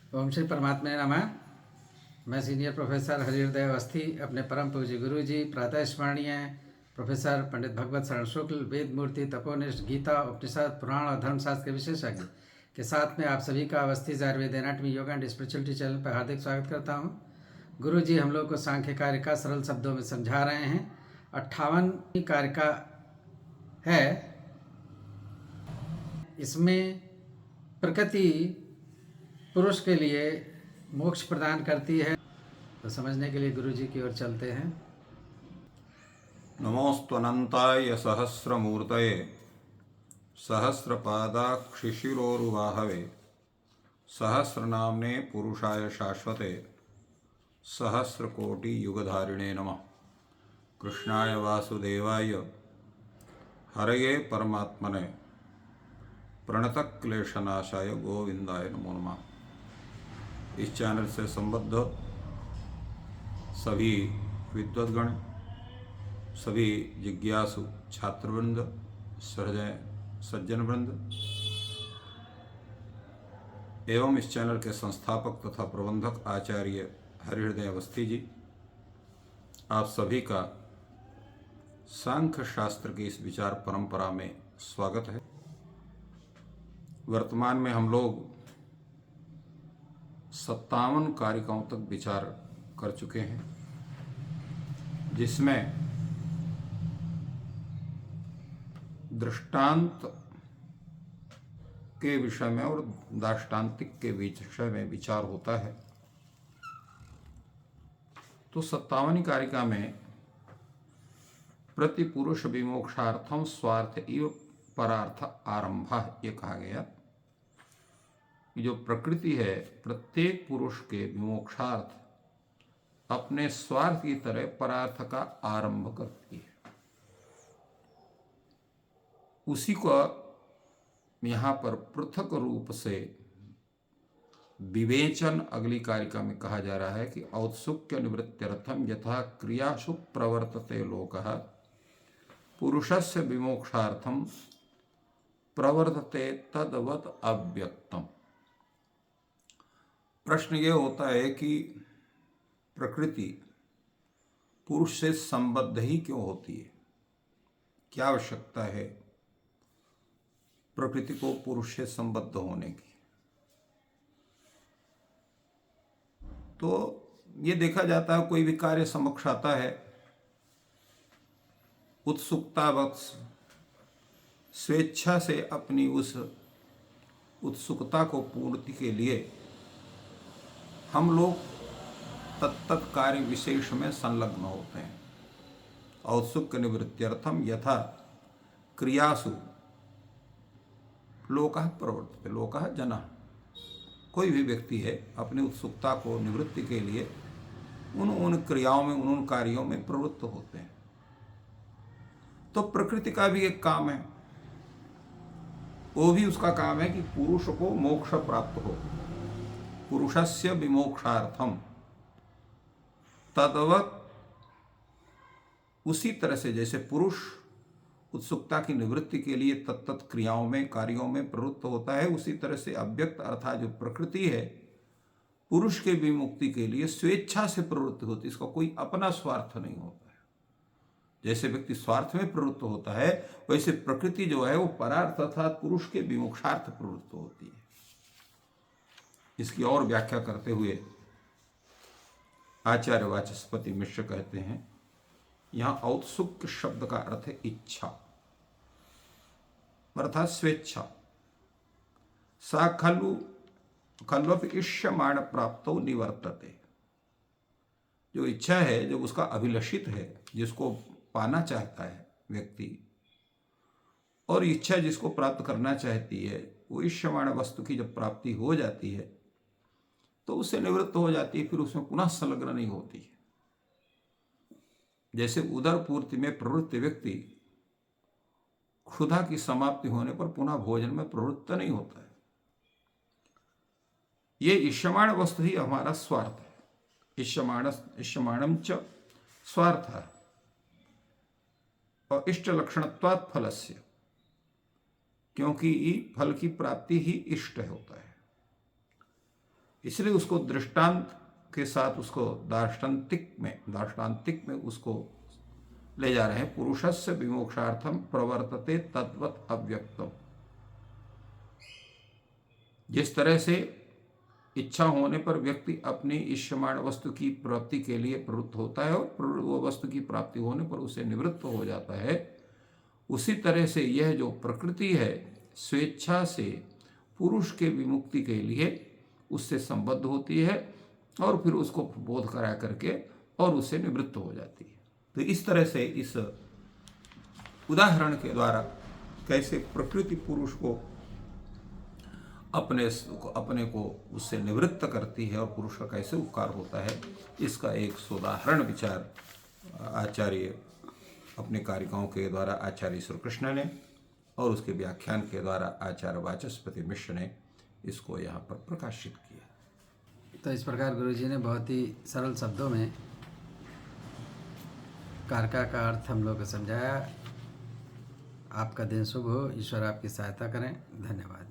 ओम श्री परमात्मा नमः। मैं सीनियर प्रोफेसर हरिहृदय अवस्थी अपने परम पूज्य गुरु जी प्रातः स्मरणीय प्रोफेसर पंडित भगवत शरण शुक्ल वेद मूर्ति तपोनिष्ठ गीता उपनिषद पुराण और धर्मशास्त्र के विशेषज्ञ के साथ में आप सभी का Awasthi Ayurveda anatomy yoga and spirituality channel पर हार्दिक स्वागत करता हूँ। गुरु जी हम लोग को सांख्य कार्य का सरल शब्दों में समझा रहे हैं। 58 कार्य का है। इसमें प्रकृति पुरुष के लिए मोक्ष प्रदान करती है, तो समझने के लिए गुरु जी की ओर चलते हैं। नमोऽस्त्वनन्ताय सहस्रमूर्तये सहस्रपादाक्षिशिरोरुबाहवे सहस्रनाम्ने पुरुषाय शाश्वते सहस्रकोटियुगधारिणे नमः। कृष्णाय वासुदेवाय हरये परमात्मने प्रणतक्लेशनाशाय गोविंदाय नमो नमः। इस चैनल से संबद्ध सभी विद्वद्गण, सभी जिज्ञासु छात्रवृंद, सज्जन वृंद एवं इस चैनल के संस्थापक तथा प्रबंधक आचार्य हरिहृदय अवस्थी जी, आप सभी का सांख्य शास्त्र की इस विचार परंपरा में स्वागत है। वर्तमान में हम लोग 57 कारिकाओं तक विचार कर चुके हैं, जिसमें दृष्टांत के विषय में और दाष्टान्तिक के विषय में विचार होता है। तो 57 कारिका में प्रतिपुरुष विमोक्षार्थम स्वार्थ इव परार्थ आरंभ ये कहा गया कि जो प्रकृति है प्रत्येक पुरुष के विमोक्षार्थ अपने स्वार्थ की तरह परार्थ का आरंभ करती है। उसी को यहाँ पर पृथक रूप से विवेचन अगली कारिका में कहा जा रहा है कि औत्सुक्य निवृत्त्यर्थम यथा क्रियासु प्रवर्तते लोकः पुरुषस्य विमोक्षार्थम प्रवर्तते तद्वत् अव्यक्तम। प्रश्न ये होता है कि प्रकृति पुरुष से संबद्ध ही क्यों होती है? क्या आवश्यकता है प्रकृति को पुरुष से संबद्ध होने की? तो ये देखा जाता है, कोई भी कार्य समक्ष आता है, उत्सुकतावश स्वेच्छा से अपनी उस उत्सुकता को पूर्ति के लिए हम लोग तत्त कार्य विशेष में संलग्न होते हैं। औत्सुक्य निवृत्त्यर्थम यथा क्रियासु लोकः प्रवर्तते लोकः जनः। कोई भी व्यक्ति है अपनी उत्सुकता को निवृत्ति के लिए उन क्रियाओं में उन कार्यों में प्रवृत्त होते हैं। तो प्रकृति का भी एक काम है, वो भी उसका काम है कि पुरुष को मोक्ष प्राप्त हो। पुरुषस्य विमोक्षार्थम तद्वत्, उसी तरह से जैसे पुरुष उत्सुकता की निवृत्ति के लिए तत्त क्रियाओं में कार्यों में प्रवृत्त होता है, उसी तरह से अव्यक्त अर्थात जो प्रकृति है पुरुष के विमुक्ति के लिए स्वेच्छा से प्रवृत्त होती है। इसका कोई अपना स्वार्थ नहीं होता है। जैसे व्यक्ति स्वार्थ में प्रवृत्त होता है, वैसे प्रकृति जो है वो परार्थ अर्थात पुरुष के विमुक्षार्थ प्रवृत्त होती है। इसकी और व्याख्या करते हुए आचार्य वाचस्पति मिश्र कहते हैं, यहां औत्सुक्य शब्द का अर्थ है इच्छा अर्थात स्वेच्छा। सा खलु खल्वपि इष्यमाण प्राप्तो निवर्तते। जो इच्छा है, जो उसका अभिलषित है, जिसको पाना चाहता है व्यक्ति, और इच्छा जिसको प्राप्त करना चाहती है, वो इष्यमाण वस्तु की जब प्राप्ति हो जाती है तो उससे निवृत्त हो जाती है, फिर उसमें पुनः संलग्न नहीं होती है। जैसे उदर पूर्ति में प्रवृत्त व्यक्ति क्षुधा की समाप्ति होने पर पुनः भोजन में प्रवृत्त नहीं होता है। ये इष्यमाण वस्तु ही हमारा स्वार्थ है। इष्यमाणम च स्वार्थ है और इष्ट लक्षणत्वात् फलस्य, क्योंकि फल की प्राप्ति ही इष्ट होता है। इसलिए उसको दृष्टांत के साथ उसको दार्ष्टान्तिक में उसको ले जा रहे हैं। पुरुषस्य विमोक्षार्थम प्रवर्तते तद्वत् अव्यक्तम। जिस तरह से इच्छा होने पर व्यक्ति अपनी इष्यमाण वस्तु की प्राप्ति के लिए प्रवृत्त होता है और वो वस्तु की प्राप्ति होने पर उसे निवृत्त हो जाता है, उसी तरह से यह जो प्रकृति है स्वेच्छा से पुरुष के विमुक्ति के लिए उससे संबद्ध होती है और फिर उसको बोध करा करके और उससे निवृत्त हो जाती है। तो इस तरह से इस उदाहरण के द्वारा कैसे प्रकृति पुरुष को अपने को उससे निवृत्त करती है और पुरुष का कैसे उपकार होता है, इसका एक सोदाहरण विचार आचार्य अपने कारिकाओं के द्वारा आचार्य श्री कृष्ण ने और उसके व्याख्यान के द्वारा आचार्य वाचस्पति मिश्र ने इसको यहाँ पर प्रकाशित किया। तो इस प्रकार गुरुजी ने बहुत ही सरल शब्दों में कारका का अर्थ हम लोग को समझाया। आपका दिन शुभ हो, ईश्वर आपकी सहायता करें। धन्यवाद।